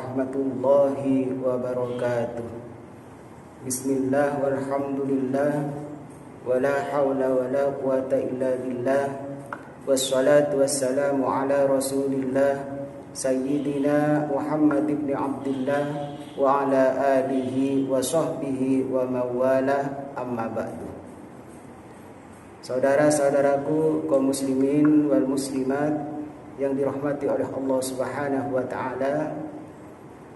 warahmatullahi wabarakatuh. Bismillah walhamdulillah wala haula wala quwata illa billah. Wassalatu wassalamu ala rasulillah Sayyidina Muhammad ibn Abdullah wa ala alihi wa sahbihi wa mawala, amma ba'du. Saudara-saudaraku kaum muslimin wal muslimat yang dirahmati oleh Allah Subhanahu wa taala,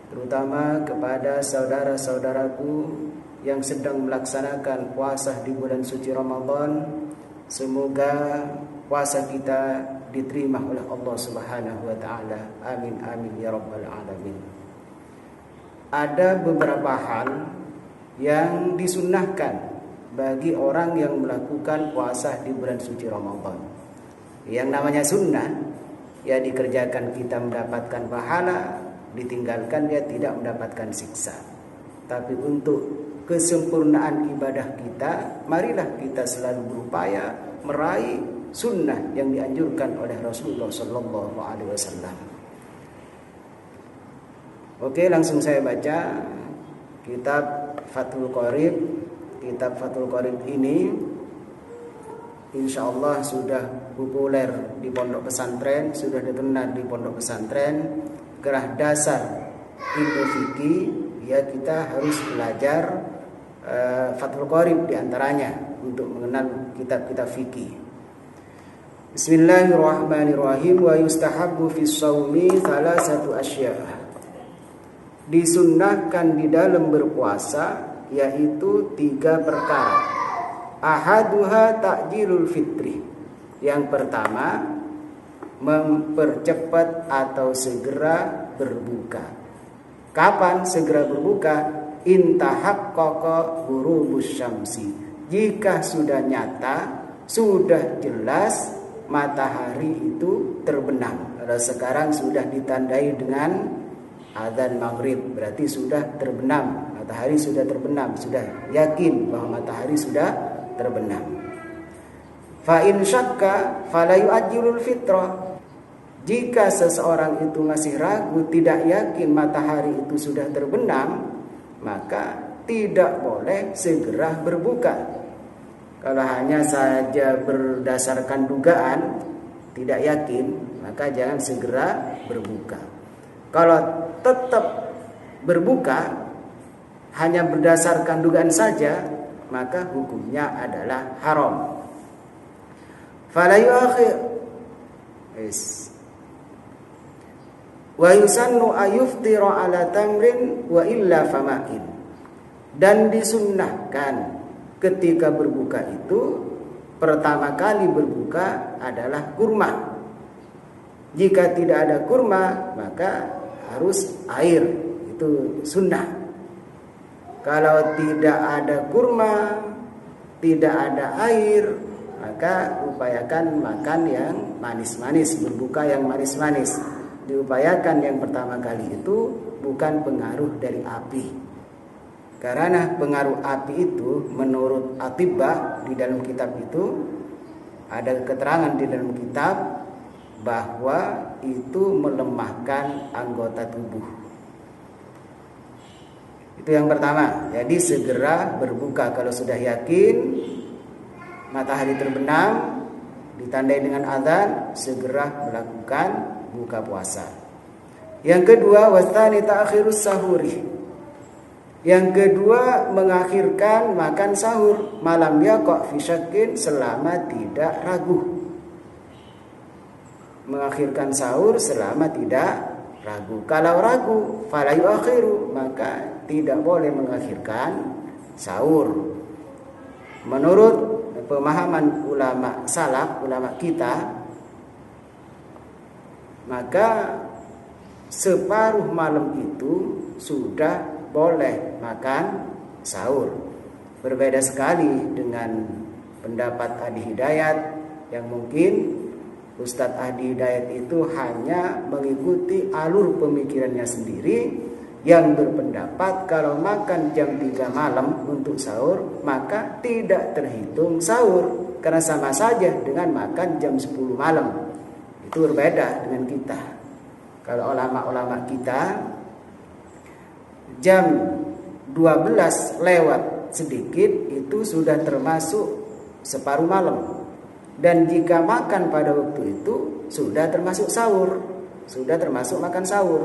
terutama kepada saudara-saudaraku yang sedang melaksanakan puasa di bulan suci Ramadan, semoga puasa kita diterima oleh Allah Subhanahu wa taala. Amin amin ya rabbal alamin. Ada beberapa hal yang disunnahkan bagi orang yang melakukan puasa di bulan suci Ramadan. Yang namanya sunnah, ya dikerjakan kita mendapatkan pahala, ditinggalkan dia tidak mendapatkan siksa. Tapi untuk kesempurnaan ibadah kita, marilah kita selalu berupaya meraih sunnah yang dianjurkan oleh Rasulullah Sallallahu Alaihi Wasallam. Oke, langsung saya baca kitab Fathul Qorib. Kitab Fathul Qorib ini insyaallah sudah populer di pondok pesantren, sudah dikenal di pondok pesantren. Kerah dasar ilmu fikih, ya kita harus belajar Fathul Qorib diantaranya untuk mengenal kitab-kitab fikih. Bismillahirrahmanirrahim. Wa yustahabbu fis shaumi thalathatu asya'. Disunnahkan di dalam berpuasa yaitu 3 perkara. Ahaduha ta'jilul fitri. Yang pertama, mempercepat atau segera berbuka. Kapan segera berbuka? Intahaqqaqa ghurubus syamsi. Jika sudah nyata, sudah jelas matahari itu terbenam. Kalau sekarang sudah ditandai dengan azan maghrib, berarti sudah terbenam. Matahari sudah terbenam, sudah yakin bahwa matahari sudah terbenam. Fa in syakka fala yu'ajjilul fitrah. Jika seseorang itu masih ragu, tidak yakin matahari itu sudah terbenam, maka tidak boleh segera berbuka. Kalau hanya saja berdasarkan dugaan, tidak yakin, maka jangan segera berbuka. Kalau tetap berbuka hanya berdasarkan dugaan saja, maka hukumnya adalah haram. Fala yu'akhir. Wa yusannu ayuftira ala tamrin wa illa fama'in. Dan disunnahkan ketika berbuka itu pertama kali berbuka adalah kurma. Jika tidak ada kurma, maka harus air. Itu sunnah. Kalau tidak ada kurma, tidak ada air, maka upayakan makan yang manis-manis, berbuka yang manis-manis. Diupayakan yang pertama kali itu bukan pengaruh dari api. Karena pengaruh api itu menurut atibah di dalam kitab itu ada keterangan di dalam kitab bahwa itu melemahkan anggota tubuh. Itu yang pertama. Jadi segera berbuka kalau sudah yakin matahari terbenam, ditandai dengan azan, segera melakukan buka puasa. Yang kedua, wastani ta'khirus sahuri. Yang kedua, mengakhirkan makan sahur malam yaqa fi syakkin, selama tidak ragu. Mengakhirkan sahur selama tidak ragu. Kalau ragu, fala yu'akhiru, maka tidak boleh mengakhirkan sahur. Menurut pemahaman ulama salaf, ulama kita, maka separuh malam itu sudah boleh makan sahur. Berbeda sekali dengan pendapat Adi Hidayat yang mungkin Ustadz Adi Hidayat itu hanya mengikuti alur pemikirannya sendiri, yang berpendapat kalau makan jam 3 malam untuk sahur maka tidak terhitung sahur, karena sama saja dengan makan jam 10 malam. Itu berbeda dengan kita. Kalau ulama-ulama kita jam 12 lewat sedikit itu sudah termasuk separuh malam. Dan jika makan pada waktu itu sudah termasuk sahur, sudah termasuk makan sahur.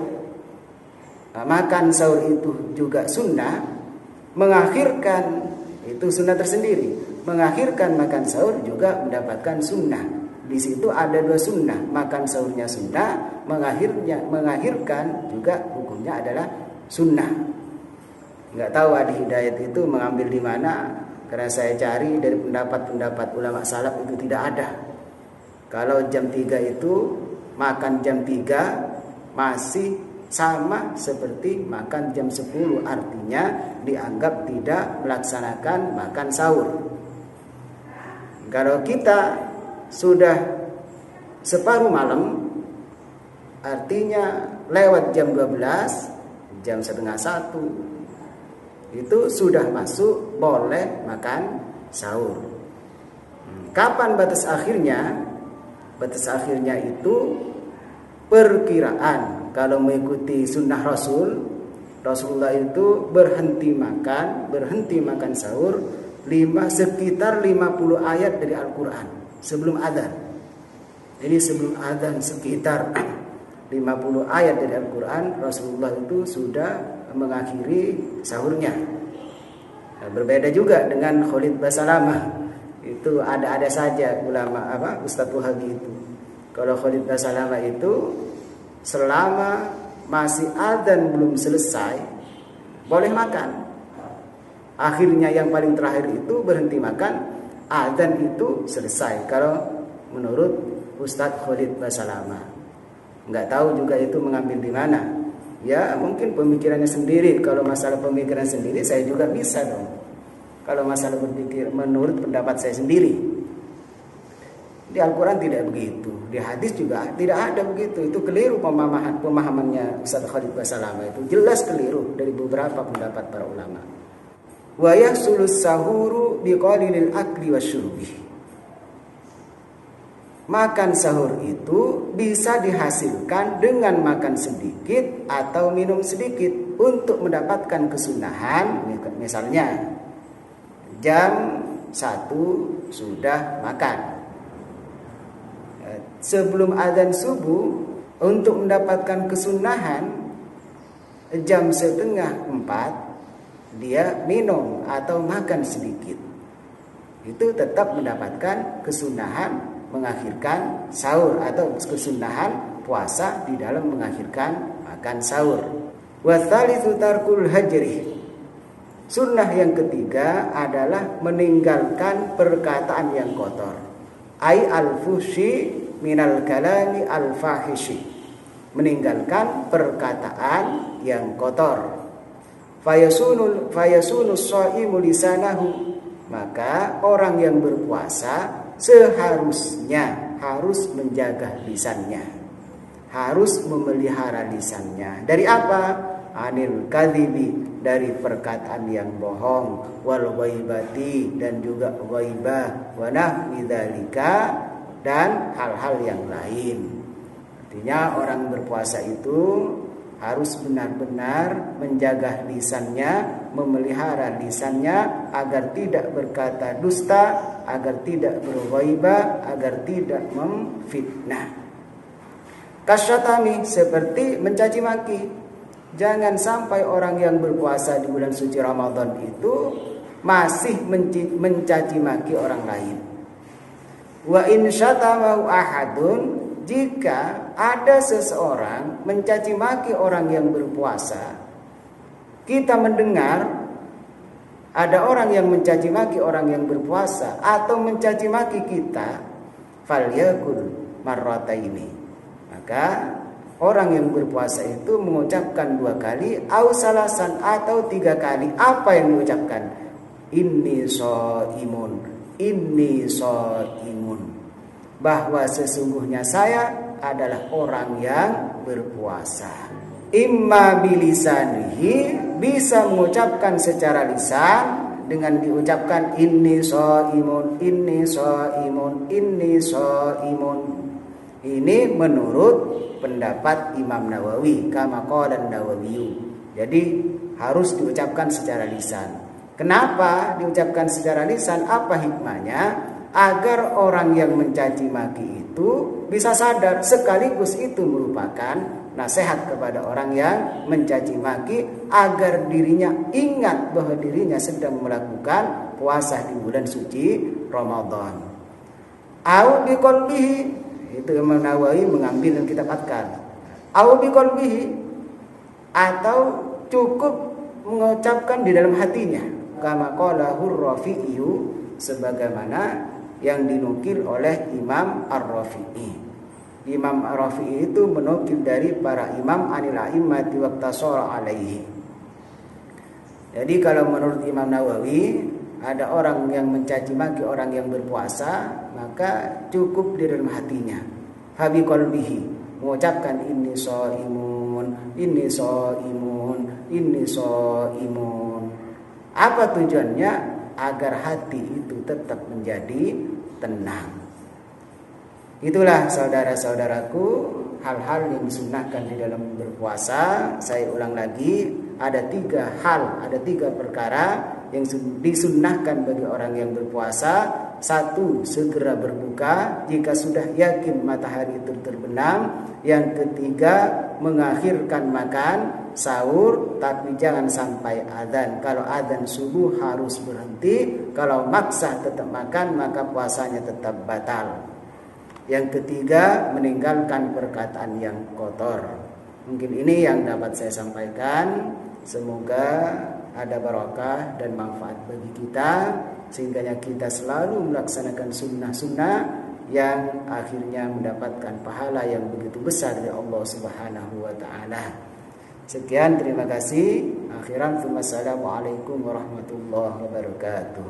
Nah, makan sahur itu juga sunnah, mengakhirkan itu sunnah tersendiri. Mengakhirkan makan sahur juga mendapatkan sunnah. Di situ ada dua sunnah, makan sahurnya sunnah, mengakhirkan juga hukumnya adalah sunnah. Nggak tahu Adi Hidayat itu mengambil di mana, karena saya cari dari pendapat-pendapat ulama salaf itu tidak ada. Kalau jam 3 itu makan jam 3 masih sama seperti makan jam 10, artinya dianggap tidak melaksanakan makan sahur. Kalau kita sudah separuh malam, artinya lewat jam 12, jam setengah 1 itu sudah masuk boleh makan sahur. Kapan batas akhirnya? Batas akhirnya itu perkiraan. Kalau mengikuti sunnah Rasulullah itu berhenti makan sahur sekitar 50 ayat dari Al-Quran sebelum adzan. Jadi sebelum adzan sekitar 50 ayat dari Al-Quran Rasulullah itu sudah mengakhiri sahurnya. Nah, berbeda juga dengan Khalid Basalamah. Itu ada saja ulama Ustadz Wahabi itu. Kalau Khalid Basalamah itu selama masih adzan belum selesai boleh makan. Akhirnya yang paling terakhir itu berhenti makan, adzan itu selesai. Kalau menurut Ustadz Khalid Basalamah. Enggak tahu juga itu mengambil di mana. Ya mungkin pemikirannya sendiri. Kalau masalah pemikiran sendiri saya juga bisa dong. Kalau masalah berpikir menurut pendapat saya sendiri. Di Al-Quran tidak begitu. Di hadis juga tidak ada begitu. Itu keliru pemahamannya Ustaz Khalid Basalamah itu. Jelas keliru dari beberapa pendapat para ulama. Wa yahsulus sahuru biqalilil akli wasyurbi. Makan sahur itu bisa dihasilkan dengan makan sedikit atau minum sedikit untuk mendapatkan kesunahan. Misalnya jam 1 sudah makan, sebelum adzan subuh untuk mendapatkan kesunahan jam 3:30 dia minum atau makan sedikit, itu tetap mendapatkan kesunahan mengakhirkan sahur atau kesunahan puasa di dalam mengakhirkan makan sahur. Wa tsalitsu tarkul hajri. Sunnah yang ketiga adalah meninggalkan perkataan yang kotor. Ai al-fushi minal kalami al-fahishi. Meninggalkan perkataan yang kotor. Fayasunus shaimu lisanahu. Maka orang yang berpuasa seharusnya harus menjaga lisannya, harus memelihara lisannya. Dari apa? Anil kadhibi, dari perkataan yang bohong, wal ghaibati, dan juga ghaibah, wa nahwi dzalika, dan hal-hal yang lain. Artinya orang berpuasa itu harus benar-benar menjaga lisannya, memelihara lisannya agar tidak berkata dusta, agar tidak berghaibah, agar tidak memfitnah. Kasyatami, seperti mencaci maki. Jangan sampai orang yang berpuasa di bulan suci Ramadan itu masih mencaci maki orang lain. Wa in syatamahu ahadun, jika ada seseorang mencaci maki orang yang berpuasa, kita mendengar ada orang yang mencaci maki orang yang berpuasa atau mencaci maki kita, falyakul marrataini, maka orang yang berpuasa itu mengucapkan 2 kali, au salasan, atau 3 kali. Apa yang diucapkan? Inni shaimun, inni shaimun, bahwa sesungguhnya saya adalah orang yang berpuasa. Imma bilisanihi, bisa mengucapkan secara lisan dengan diucapkan inni shaimun, inni shaimun, inni shaimun. Ini menurut pendapat Imam Nawawi, kama qala Nawawi. Jadi harus diucapkan secara lisan. Kenapa diucapkan secara lisan? Apa hikmahnya? Agar orang yang mencaci maki itu bisa sadar, sekaligus itu merupakan nasihat kepada orang yang mencaci maki agar dirinya ingat bahwa dirinya sedang melakukan puasa di bulan suci Ramadan. Au biqalbihi, itu Imam Nawawi mengambil dan kitab Adkar. Au biqalbihi, atau cukup mengucapkan di dalam hatinya, kama qala Ar-Rafi'i, sebagaimana yang dinukil oleh Imam Ar-Rafi'i. Imam Ar-Rafi'i itu menukil dari para imam anil a'immati waqtasara alaihi. Jadi kalau menurut Imam Nawawi, ada orang yang mencaci maki orang yang berpuasa, maka cukup di dalam hatinya. Habi qalbihi, mengucapkan inni shaimun, inni shaimun, inni shaimun. Apa tujuannya? Agar hati itu tetap menjadi tenang. Itulah saudara-saudaraku hal-hal yang disunnahkan di dalam berpuasa. Saya ulang lagi, ada 3 hal, ada 3 perkara yang disunnahkan bagi orang yang berpuasa. 1, segera berbuka jika sudah yakin matahari itu terbenam. Yang ketiga, mengakhirkan makan sahur, tapi jangan sampai adzan. Kalau adzan subuh harus berhenti. Kalau maksa tetap makan, maka puasanya tetap batal. Yang ketiga, meninggalkan perkataan yang kotor. Mungkin ini yang dapat saya sampaikan. Semoga ada barokah dan manfaat bagi kita, sehingga kita selalu melaksanakan sunnah-sunnah yang akhirnya mendapatkan pahala yang begitu besar dari Allah Subhanahu wa taala. Sekian, terima kasih. Akhiran, assalamualaikum warahmatullahi wabarakatuh.